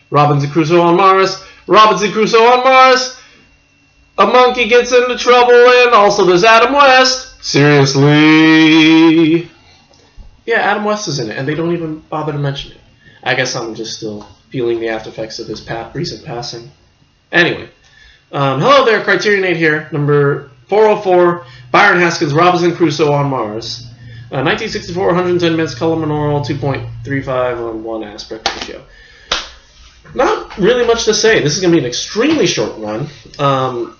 Robinson Crusoe on Mars. Robinson Crusoe on Mars. A monkey gets into trouble, and also there's Adam West. Seriously. Yeah, Adam West is in it, and they don't even bother to mention it. I guess I'm just still feeling the after effects of his recent passing. Anyway. Hello there, CriterioNate here. Number 404, Byron Haskins, Robinson Crusoe on Mars. 1964, 110 minutes, color monaural, 2.35 on 1 aspect ratio. Not really much to say. This is going to be an extremely short one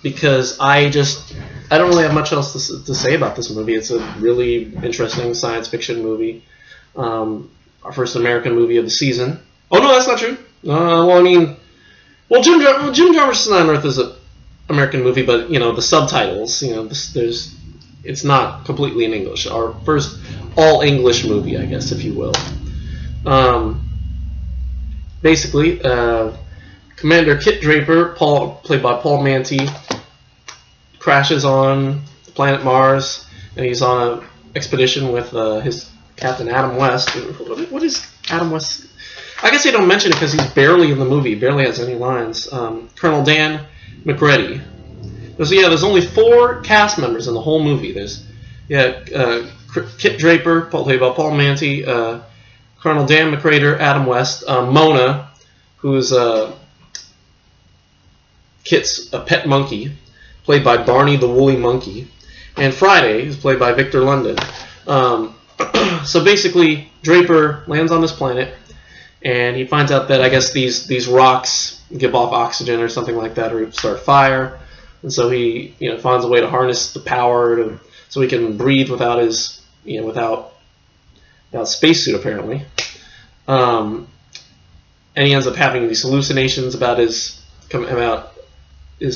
because I don't really have much else to say about this movie. It's a really interesting science fiction movie. Our first American movie of the season. Oh, no, that's not true. Jim Jarmusch's Night on Earth is an American movie, but, the subtitles, it's not completely in English. Our first all-English movie, I guess, if you will. Basically, Commander Kit Draper, played by Paul Manty, crashes on the planet Mars, and he's on an expedition with his Captain Adam West. What is Adam West? I guess they don't mention it because he's barely in the movie, barely has any lines. Colonel Dan McReady. There's only 4 cast members in the whole movie. There's Kit Draper, played by Paul Manty, Colonel Dan McRader, Adam West, Mona, who's Kit's pet monkey, played by Barney the Woolly Monkey, and Friday, who's played by Victor London. So basically, Draper lands on this planet, and he finds out that I guess these rocks give off oxygen or something like that, or start fire, and so he finds a way to harness the power so he can breathe without his without spacesuit apparently. And he ends up having these hallucinations about his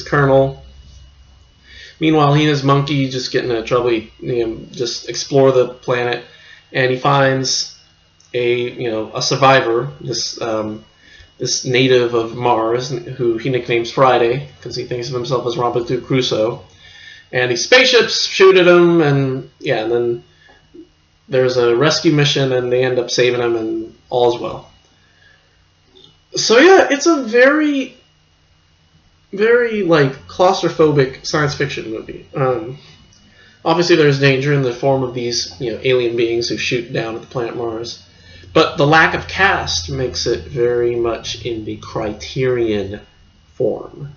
colonel. Meanwhile, he and his monkey just get into trouble. Just explore the planet, and he finds a survivor, this native of Mars, who he nicknames Friday because he thinks of himself as Robinson Crusoe. And these spaceships shoot at him, and then there's a rescue mission, and they end up saving him, and all's well. So yeah, it's a very, very claustrophobic science fiction movie. Obviously, there's danger in the form of these alien beings who shoot down at the planet Mars, but the lack of cast makes it very much in the Criterion form.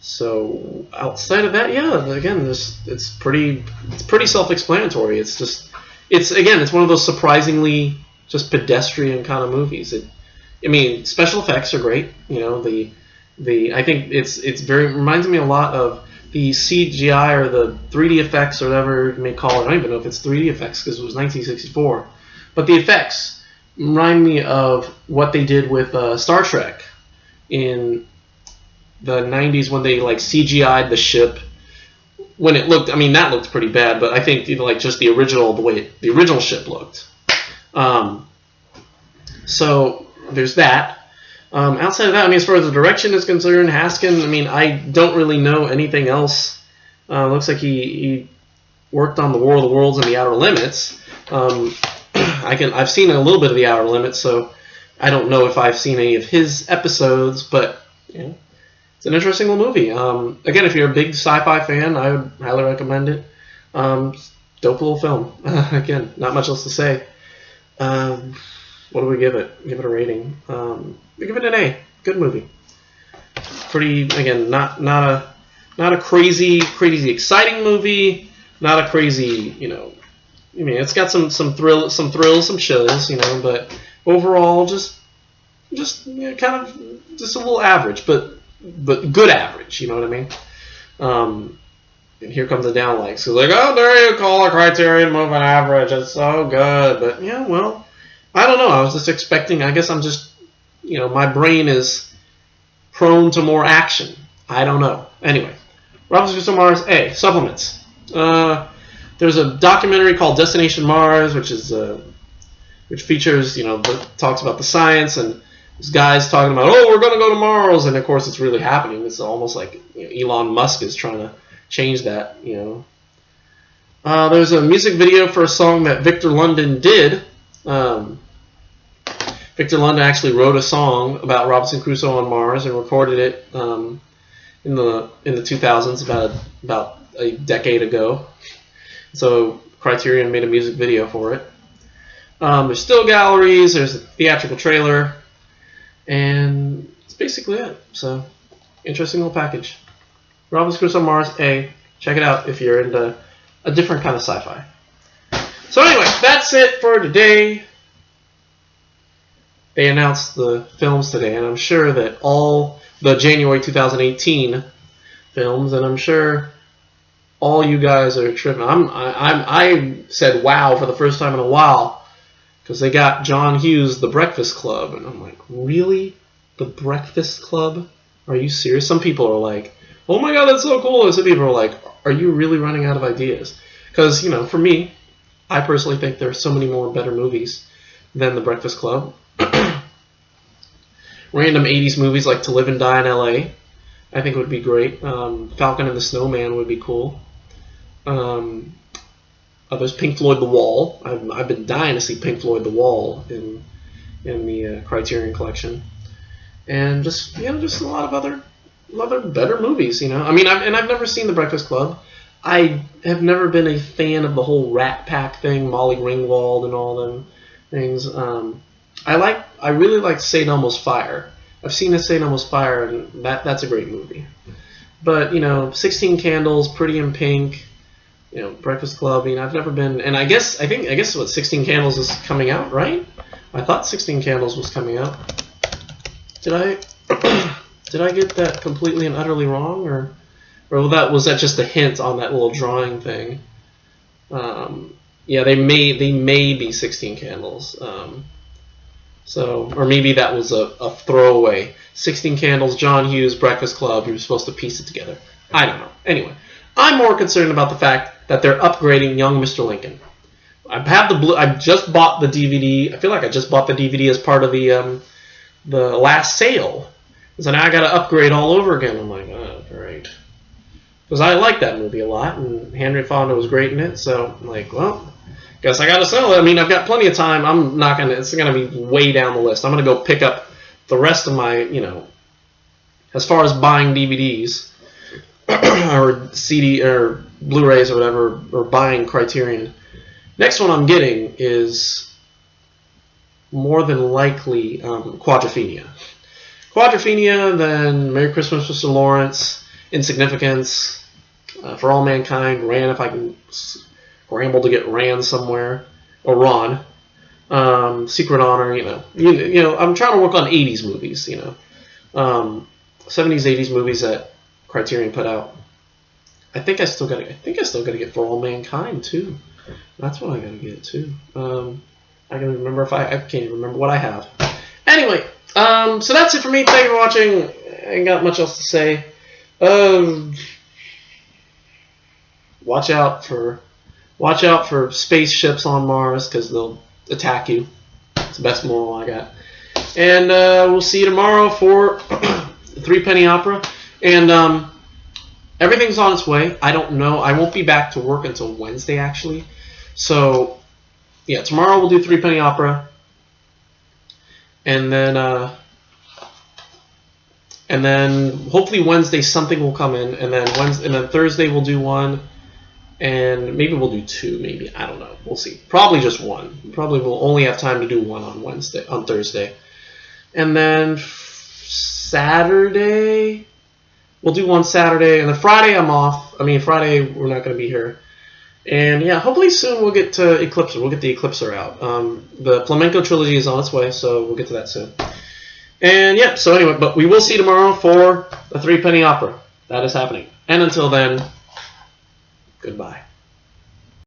So outside of that, again, it's pretty self-explanatory. It's one of those surprisingly just pedestrian kind of movies. Special effects are great. I think it's reminds me a lot of the CGI or the 3D effects or whatever you may call it. I don't even know if it's 3D effects because it was 1964. But the effects remind me of what they did with Star Trek in the 90s when they CGI'd the ship. When it looked, that looked pretty bad, but I think just the way the original ship looked. So there's that. Outside of that, as far as the direction is concerned, Haskin, I don't really know anything else. Looks like he worked on the War of the Worlds and the Outer Limits. I've seen a little bit of the Outer Limits, so I don't know if I've seen any of his episodes, but it's an interesting little movie. Again, if you're a big sci-fi fan, I would highly recommend it. Dope little film. Again, not much else to say. What do we give it? Give it a rating. We give it an A. Good movie. Pretty, again, not a crazy exciting movie. Not a crazy, it's got some thrills, some chills, but overall, just kind of just a little average, but good average. You know what I mean? And here comes the downlikes. So oh, there you call a Criterion movie average. It's so good, but I don't know. I was just expecting. I guess I'm just, my brain is prone to more action. I don't know. Anyway, Robinson Crusoe Mars. A supplements. There's a documentary called Destination Mars, which features, talks about the science, and this guy's talking about, we're going to go to Mars, and of course it's really happening. It's almost like Elon Musk is trying to change that. There's a music video for a song that Victor London did. Victor Lunda actually wrote a song about Robinson Crusoe on Mars and recorded it in the 2000s, about a decade ago. So Criterion made a music video for it. There's still galleries. There's a theatrical trailer, and that's basically it. So interesting little package. Robinson Crusoe on Mars. Check it out if you're into a different kind of sci-fi. So anyway, that's it for today. They announced the films today, and I'm sure that all the January 2018 films, and I'm sure all you guys are tripping. I said wow for the first time in a while because they got John Hughes' The Breakfast Club, and I'm like, really? The Breakfast Club? Are you serious? Some people are like, oh my god, that's so cool. And some people are like, are you really running out of ideas? Because, you know, for me, I personally think there are so many more better movies than The Breakfast Club. Random 80s movies like To Live and Die in L.A. I think would be great. Falcon and the Snowman would be cool. There's Pink Floyd The Wall. I've been dying to see Pink Floyd The Wall in the Criterion collection. And just a lot of other better movies. You know, I mean, I've never seen The Breakfast Club. I have never been a fan of the whole Rat Pack thing, Molly Ringwald and all them things. I really like St. Elmo's Fire. I've seen a St. Elmo's Fire, and that's a great movie. But, you know, 16 Candles, Pretty in Pink, you know, Breakfast Club. I mean, I've never been, and I guess what 16 Candles is coming out, right? I thought 16 Candles was coming out. Did I get that completely and utterly wrong, or was that just a hint on that little drawing thing? Yeah, they may be 16 Candles. Or maybe that was a throwaway. 16 Candles, John Hughes, Breakfast Club. You were supposed to piece it together. I don't know. Anyway, I'm more concerned about the fact that they're upgrading Young Mr. Lincoln. I just bought the DVD. I feel like I just bought the DVD as part of the last sale. So now I got to upgrade all over again. I'm like, oh, great. Because I like that movie a lot, and Henry Fonda was great in it. So I'm like, well, guess I got to sell it. I mean, I've got plenty of time. It's going to be way down the list. I'm going to go pick up the rest of my, you know, as far as buying DVDs or CD or Blu-rays or whatever, or buying Criterion. Next one I'm getting is more than likely Quadrophenia. Quadrophenia, then Merry Christmas, Mr. Lawrence, Insignificance, For All Mankind, Ran if I can scramble to get Ran somewhere, or Ron, Secret Honor, you know, I'm trying to work on 80s movies, you know, 70s, 80s movies that Criterion put out. I think I still gotta get For All Mankind too. That's what I gotta get too. I can remember I can't even remember what I have. Anyway, so that's it for me. Thank you for watching. I ain't got much else to say. Watch out for spaceships on Mars, because they'll attack you. It's the best moral I got. And we'll see you tomorrow for the 3 Penny Opera. And everything's on its way. I don't know. I won't be back to work until Wednesday, actually. So, yeah, tomorrow we'll do 3 Penny Opera. And then hopefully Wednesday something will come in. And then Thursday we'll do one. And maybe we'll do 2, maybe. I don't know. We'll see. Probably just 1. Probably we'll only have time to do 1 on Thursday. And then Saturday, we'll do 1 Saturday. And then Friday I'm off. I mean, Friday we're not going to be here. And yeah, hopefully soon we'll get to Eclipser. We'll get the Eclipser out. The Flamenco trilogy is on its way, so we'll get to that soon. And yeah, so anyway, but we will see tomorrow for the 3 Penny Opera. That is happening. And until then, goodbye.